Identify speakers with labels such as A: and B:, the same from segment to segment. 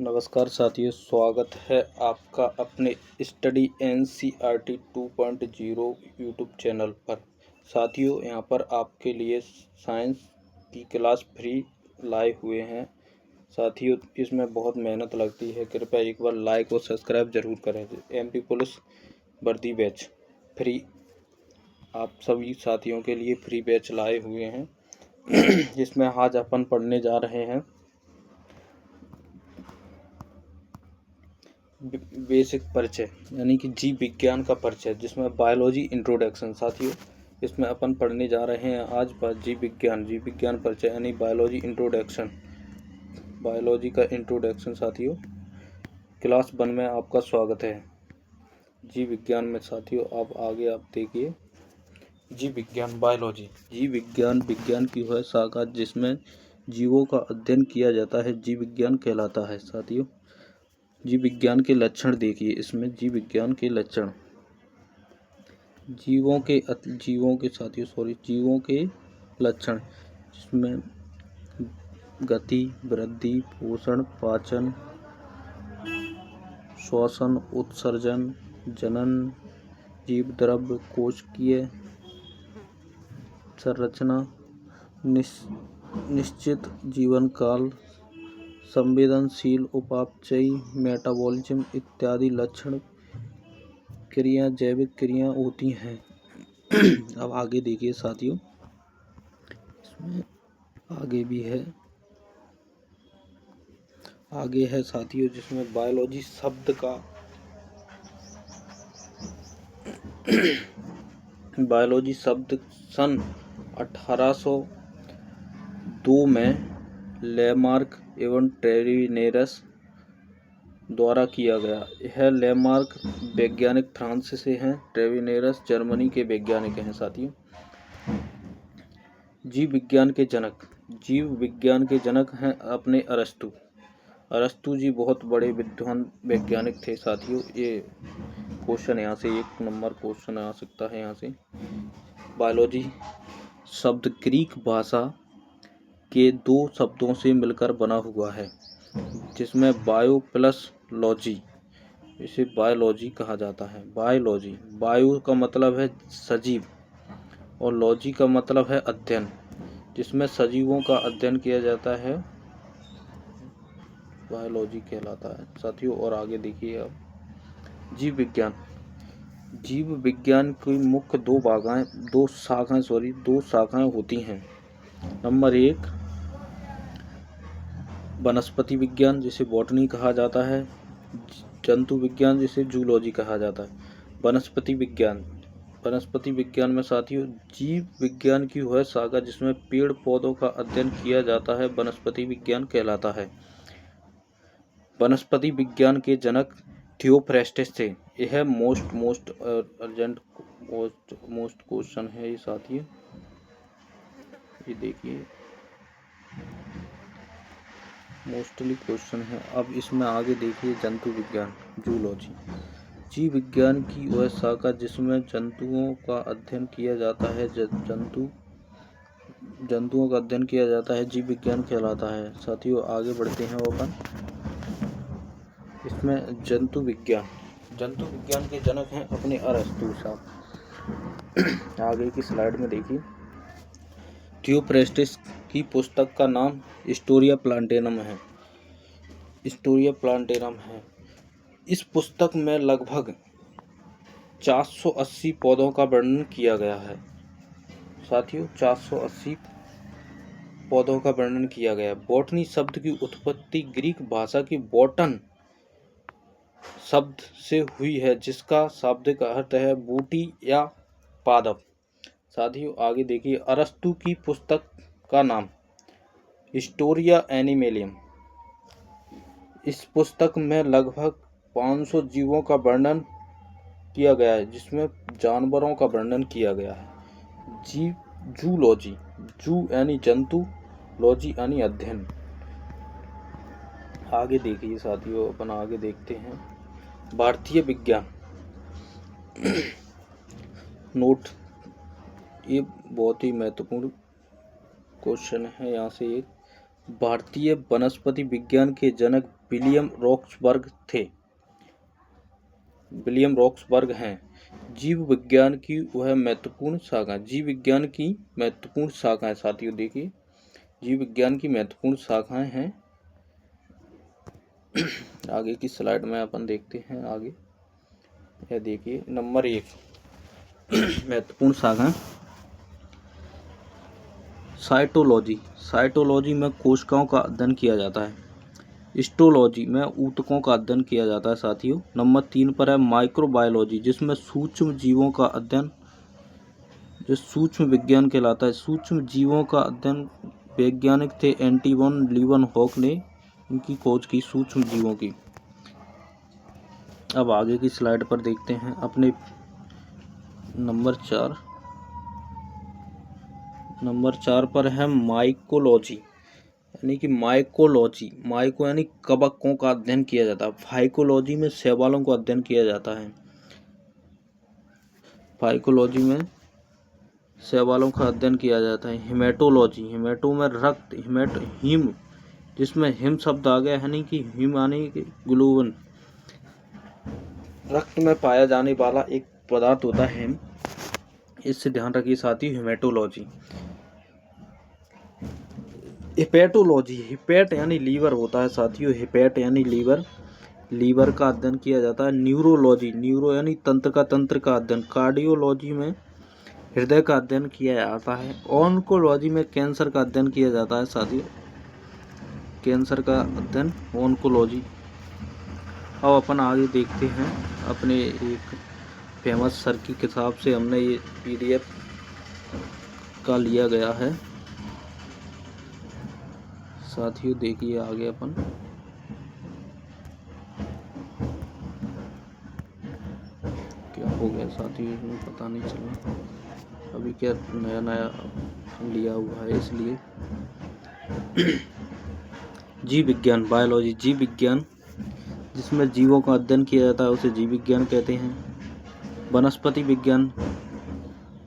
A: नमस्कार साथियों, स्वागत है आपका अपने स्टडी NCERT 2.0 यूट्यूब चैनल पर। साथियों, यहाँ पर आपके लिए साइंस की क्लास फ्री लाए हुए हैं। साथियों, इसमें बहुत मेहनत लगती है, कृपया एक बार लाइक और सब्सक्राइब जरूर करें। MP पुलिस वर्दी बैच फ्री आप सभी साथियों के लिए फ्री बैच लाए हुए हैं जिसमें आज अपन पढ़ने जा रहे हैं बेसिक परिचय यानी कि जीव विज्ञान का परिचय, जिसमें बायोलॉजी इंट्रोडक्शन। साथियों, इसमें अपन पढ़ने जा रहे हैं आज जीव विज्ञान परिचय यानी बायोलॉजी इंट्रोडक्शन, बायोलॉजी का इंट्रोडक्शन। साथियों, क्लास 1 में आपका स्वागत है जीव विज्ञान में। साथियों, आप आगे आप देखिए जीव विज्ञान बायोलॉजी। जीव विज्ञान की वह शाखा जिसमें जीवों का अध्ययन किया जाता है, जीव विज्ञान कहलाता है। साथियों, जीव विज्ञान के लक्षण देखिए। इसमें जीव विज्ञान के लक्षण जीवों के लक्षण, जिसमें गति, वृद्धि, पोषण, पाचन, श्वसन, उत्सर्जन, जनन, जीव द्रव्य, कोशिकीय संरचना, निश्चित जीवन काल, संवेदनशील, उपापचयी, मेटाबॉलिज्म इत्यादि लक्षण क्रिया, जैविक क्रिया होती हैं। अब आगे देखिए साथियों, इसमें आगे है साथियों, जिसमें बायोलॉजी शब्द का बायोलॉजी शब्द सन 1802 में लेमार्क एवं ट्रेविनेरस द्वारा किया गया। यह लेमार्क वैज्ञानिक फ्रांस से हैं, ट्रेविनेरस जर्मनी के वैज्ञानिक हैं। साथियों, जीव विज्ञान के जनक हैं अपने अरस्तु जी बहुत बड़े विद्वान वैज्ञानिक थे। साथियों, ये क्वेश्चन यहाँ से 1 नंबर क्वेश्चन आ सकता है। यहाँ से बायोलॉजी शब्द ग्रीक भाषा के 2 शब्दों से मिलकर बना हुआ है, जिसमें बायो प्लस लॉजी, इसे बायोलॉजी कहा जाता है। बायो का मतलब है सजीव और लॉजी का मतलब है अध्ययन, जिसमें सजीवों का अध्ययन किया जाता है, बायोलॉजी कहलाता है। साथियों, और आगे देखिए अब जीव विज्ञान की मुख्य 2 शाखाएं होती हैं। नंबर 1 वनस्पति विज्ञान, जिसे बॉटनी कहा जाता है। जंतु विज्ञान, जिसे जूलॉजी कहा जाता है। वनस्पति विज्ञान में साथियों जीव विज्ञान की वह शाखा जिसमें पेड़ पौधों का अध्ययन किया जाता है, वनस्पति विज्ञान कहलाता है। वनस्पति विज्ञान के जनक थियोफ्रेस्टस थे। यह मोस्ट क्वेश्चन है ये साथियों, ये देखिए मोस्टली क्वेश्चन है। अब इसमें आगे देखिए जंतु विज्ञान, जूलॉजी। जीव विज्ञान की वह शाखा जिसमें जंतुओं का अध्ययन किया जाता है, जंतुओं का अध्ययन किया जाता है, जीव विज्ञान कहलाता है। साथियों, आगे बढ़ते हैं अपन। इसमें जंतु विज्ञान के जनक हैं अपने अरस्तु साहब। आगे की स्लाइड में देखिए, थियोफ्रेस्टस की पुस्तक का नाम हिस्टोरिया प्लांटेनम है। इस पुस्तक में लगभग 480 पौधों का वर्णन किया गया है। साथियों, 480 पौधों का वर्णन किया गया। बॉटनी शब्द की उत्पत्ति ग्रीक भाषा की बॉटन शब्द से हुई है, जिसका शाब्दिक अर्थ है बूटी या पादप। साथियों, आगे देखिए, अरस्तु की पुस्तक का नाम हिस्टोरिया एनिमलियम। इस पुस्तक में लगभग 500 जीवों का वर्णन किया गया है, जिसमें जानवरों का वर्णन किया गया है। जूलॉजी, जू यानी जंतु, लॉजी यानी अध्ययन। आगे देखिए साथियों, अपन आगे देखते हैं भारतीय विज्ञान। नोट, ये बहुत ही महत्वपूर्ण क्वेश्चन है। यहाँ से एक भारतीय वनस्पति विज्ञान के जनक विलियम रॉक्सबर्ग थे, विलियम रॉक्सबर्ग हैं। जीव विज्ञान की वह महत्वपूर्ण शाखा, जीव विज्ञान की महत्वपूर्ण शाखाएं साथियों देखिए, जीव विज्ञान की महत्वपूर्ण शाखाएं हैं। आगे की स्लाइड में अपन देखते हैं। आगे यह देखिए नंबर 1 महत्वपूर्ण शाखा साइटोलॉजी। साइटोलॉजी में कोशिकाओं का अध्ययन किया जाता है। हिस्टोलॉजी में ऊतकों का अध्ययन किया जाता है साथियों। नंबर 3 पर है माइक्रोबायोलॉजी, जिसमें सूक्ष्म जीवों का अध्ययन, जो सूक्ष्म विज्ञान कहलाता है। सूक्ष्म जीवों का अध्ययन वैज्ञानिक थे एंटोइन लीeuwenhoek ने इनकी खोज की सूक्ष्म जीवों की। अब आगे की स्लाइड पर देखते हैं अपने नंबर 4 पर है माइकोलॉजी, यानी कि माइकोलॉजी, माइको यानी कवकों का अध्ययन किया जाता है। फाइकोलॉजी में शैवालों का अध्ययन किया जाता है। फाइकोलॉजी में शैवालों का अध्ययन किया जाता है। हिमेटोलॉजी, हिमेटो में रक्त, हिम, जिसमें हिम शब्द आ गया, यानी कि हिम यानी कि ग्लोबुल, रक्त में पाया जाने वाला एक पदार्थ होता है हिम, इससे ध्यान रखिए साथियों। हिमेटोलॉजी। हिपैटोलॉजी, हिपैट यानी लीवर होता है साथियों, हिपैट यानी लीवर, लीवर का अध्ययन किया जाता है। न्यूरोलॉजी, न्यूरो यानी तंत्र का अध्ययन। कार्डियोलॉजी में हृदय का अध्ययन किया जाता है। ऑन्कोलॉजी में कैंसर का अध्ययन किया जाता है साथियों, कैंसर का अध्ययन ऑन्कोलॉजी। अब अपन आगे देखते हैं अपने एक फेमस सर की किताब से, हमने ये PDF का लिया गया है साथियों। देखिए आगे अपन क्या हो गया साथियों, इसमें पता नहीं चला, अभी क्या नया लिया हुआ है इसलिए। जीव विज्ञान, बायोलॉजी, जीव विज्ञान जिसमें जीवों का अध्ययन किया जाता है उसे जीव विज्ञान कहते हैं। वनस्पति विज्ञान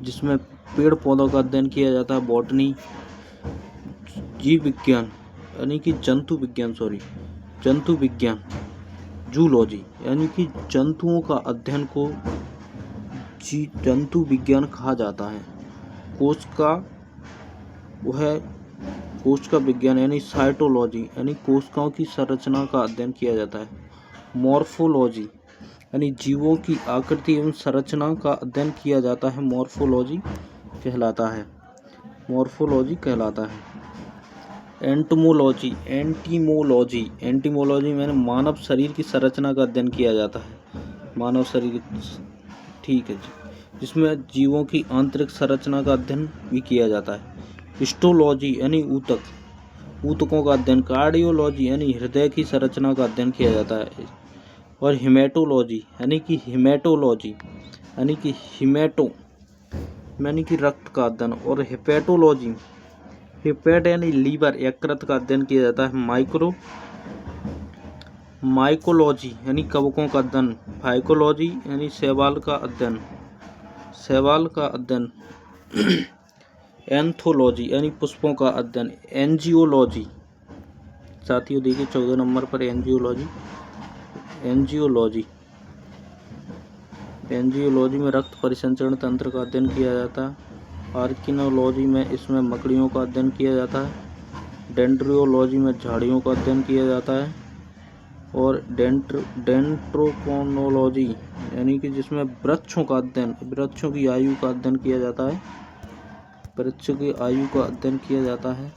A: जिसमें पेड़ पौधों का अध्ययन किया जाता है, बॉटनी। जीव विज्ञान यानी कि जंतु विज्ञान, जंतु विज्ञान, जूलॉजी यानी कि जंतुओं का अध्ययन को जंतु विज्ञान कहा जाता है। कोश का विज्ञान यानी साइटोलॉजी, यानी कोशिकाओं की संरचना का अध्ययन किया जाता है। मॉर्फोलॉजी यानी जीवों की आकृति एवं संरचना का अध्ययन किया जाता है, मॉर्फोलॉजी कहलाता है, मॉर्फोलॉजी कहलाता है। एंटोमोलॉजी, एंटीमोलॉजी में मानव शरीर की संरचना का अध्ययन किया जाता है, मानव शरीर, ठीक है जी, जिसमें जीवों की आंतरिक संरचना का अध्ययन भी किया जाता है। हिस्टोलॉजी यानी ऊतकों का अध्ययन। कार्डियोलॉजी यानी हृदय की संरचना का अध्ययन किया जाता है। और हिमेटोलॉजी यानी कि हिमेटो यानी कि रक्त का अध्ययन। और हिपैटोलॉजी, हिपैट यानी लीवर, यकृत का अध्ययन किया जाता है। माइकोलॉजी यानी कवकों का अध्ययन। फाइकोलॉजी यानी शैवाल का अध्ययन। एंथोलॉजी यानी पुष्पों का अध्ययन। एंजियोलॉजी साथियों देखिए 14 नंबर पर एंजियोलॉजी में रक्त परिसंचरण तंत्र का अध्ययन किया जाता है। आर्किनोलॉजी में इसमें मकड़ियों का अध्ययन किया जाता है। डेंड्रियोलॉजी में झाड़ियों का अध्ययन किया जाता है। और डेंट्रोपोनोलॉजी यानी कि जिसमें वृक्षों की आयु का अध्ययन किया जाता है, वृक्षों की आयु का अध्ययन किया जाता है।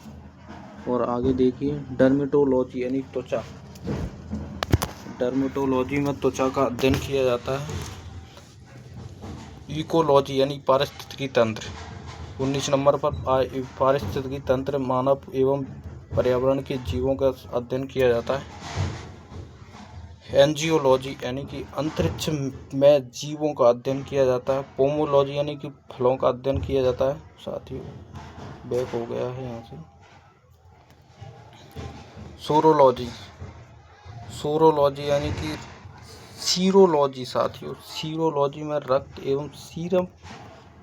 A: और आगे देखिए डर्मेटोलॉजी यानी त्वचा, डर्मेटोलॉजी में त्वचा का अध्ययन किया जाता है। इकोलॉजी यानी पारिस्थितिकी तंत्र, 19 नंबर पर पारिस्थितिकी तंत्र, मानव एवं पर्यावरण के जीवों का अध्ययन किया जाता है। एंजियोलॉजी यानी कि अंतरिक्ष में जीवों का अध्ययन किया जाता है। पोमोलॉजी यानी कि फलों का अध्ययन किया जाता है। साथियों बैक हो गया है यहाँ से। सोरोलॉजी यानी कि सीरोलॉजी, साथियों सीरोलॉजी में रक्त एवं सीरम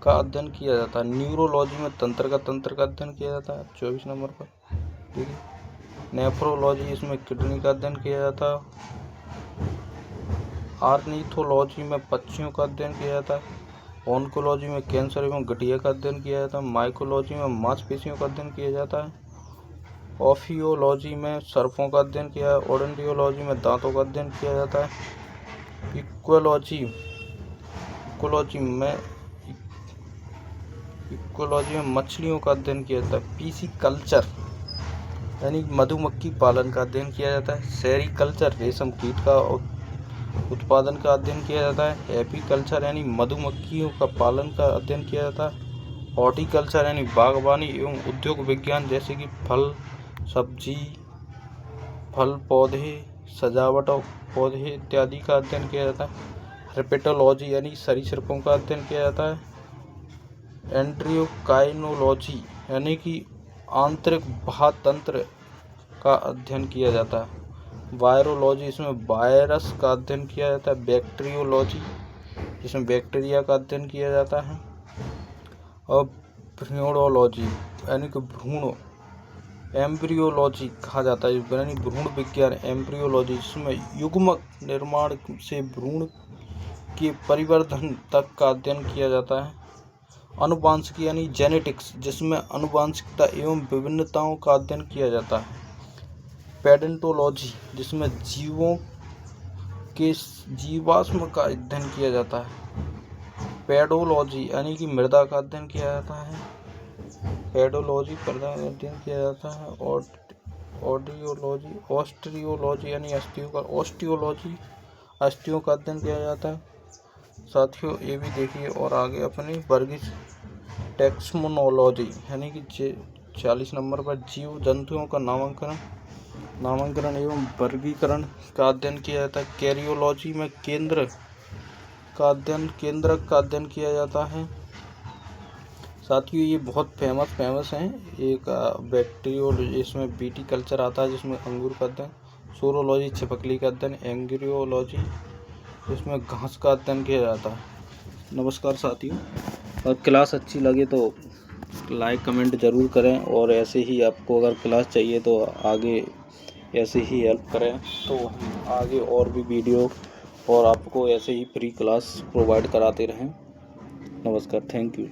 A: का अध्ययन किया जाता है। न्यूरोलॉजी में तंत्र का अध्ययन किया जाता है, 24 नंबर पर। ठीक है, नेफ्रोलॉजी, इसमें किडनी का अध्ययन किया जाता है। ऑर्निथोलॉजी में पक्षियों का अध्ययन किया जाता है। ऑन्कोलॉजी में कैंसर एवं गठिया का अध्ययन किया जाता है। माइकोलॉजी में मांसपेशियों का अध्ययन किया जाता है। ऑफियोलॉजी में सर्पों का अध्ययन किया है। ओडोंटोलॉजी में दांतों का अध्ययन किया जाता है। इक्वोलॉजी में मछलियों का अध्ययन किया जाता है। पीसीकल्चर यानी मधुमक्खी पालन का अध्ययन किया जाता है। सेरीकल्चर रेशम कीट का उत्पादन का अध्ययन किया जाता है। एपीकल्चर यानी मधुमक्खियों का पालन का अध्ययन किया जाता है। हॉर्टिकल्चर यानी बागवानी एवं उद्योग विज्ञान, जैसे कि फल सब्जी, फल पौधे, सजावट और पौधे इत्यादि का अध्ययन किया जाता है। हेपेटोलॉजी यानी सरीसृपों का अध्ययन किया जाता है। एंड्रियोकाइनोलॉजी यानी कि आंतरिक बाह्यतंत्र का अध्ययन किया जाता है। वायरोलॉजी, इसमें वायरस का अध्ययन किया जाता है। बैक्टीरियोलॉजी, जिसमें बैक्टीरिया का अध्ययन किया जाता है। और भ्रूणोलॉजी यानी कि भ्रूण, एम्ब्रियोलॉजी कहा जाता है यानी भ्रूण विज्ञान। एम्ब्रियोलॉजी, जिसमें युग्मक निर्माण से भ्रूण के परिवर्धन तक का अध्ययन किया जाता है। आनुवांशिकी यानी जेनेटिक्स, जिसमें आनुवांशिकता एवं विभिन्नताओं का अध्ययन किया जाता है। पेडेंटोलॉजी, जिसमें जीवों के जीवाश्म का अध्ययन किया जाता है। पेडोलॉजी यानी कि मृदा का अध्ययन किया जाता है। पेडोलॉजी मृदा का अध्ययन किया जाता है। और ऑस्टियोलॉजी यानी अस्थियों का, ऑस्टियोलॉजी अस्थियों का अध्ययन किया जाता है। साथियों, ये भी देखिए और आगे अपनी वर्गीकरण टैक्सोनोलॉजी यानी कि 40 नंबर पर जीव जंतुओं का नामकरण एवं वर्गीकरण का अध्ययन किया जाता है। कैरियोलॉजी में केंद्रक का अध्ययन किया जाता है। साथियों, ये बहुत फेमस हैं। एक बैक्टीरियोलॉजी, इसमें बीटी कल्चर आता है जिसमें अंगूर का अध्ययन। सोरोलॉजी छिपकली का अध्ययन। एंग्रियोलॉजी, जिसमें घास का अध्ययन किया जाता है। नमस्कार साथियों, और क्लास अच्छी लगे तो लाइक कमेंट ज़रूर करें, और ऐसे ही आपको अगर क्लास चाहिए तो आगे ऐसे ही हेल्प करें, तो हम आगे और भी वीडियो और आपको ऐसे ही फ्री क्लास प्रोवाइड कराते रहें। नमस्कार, थैंक यू।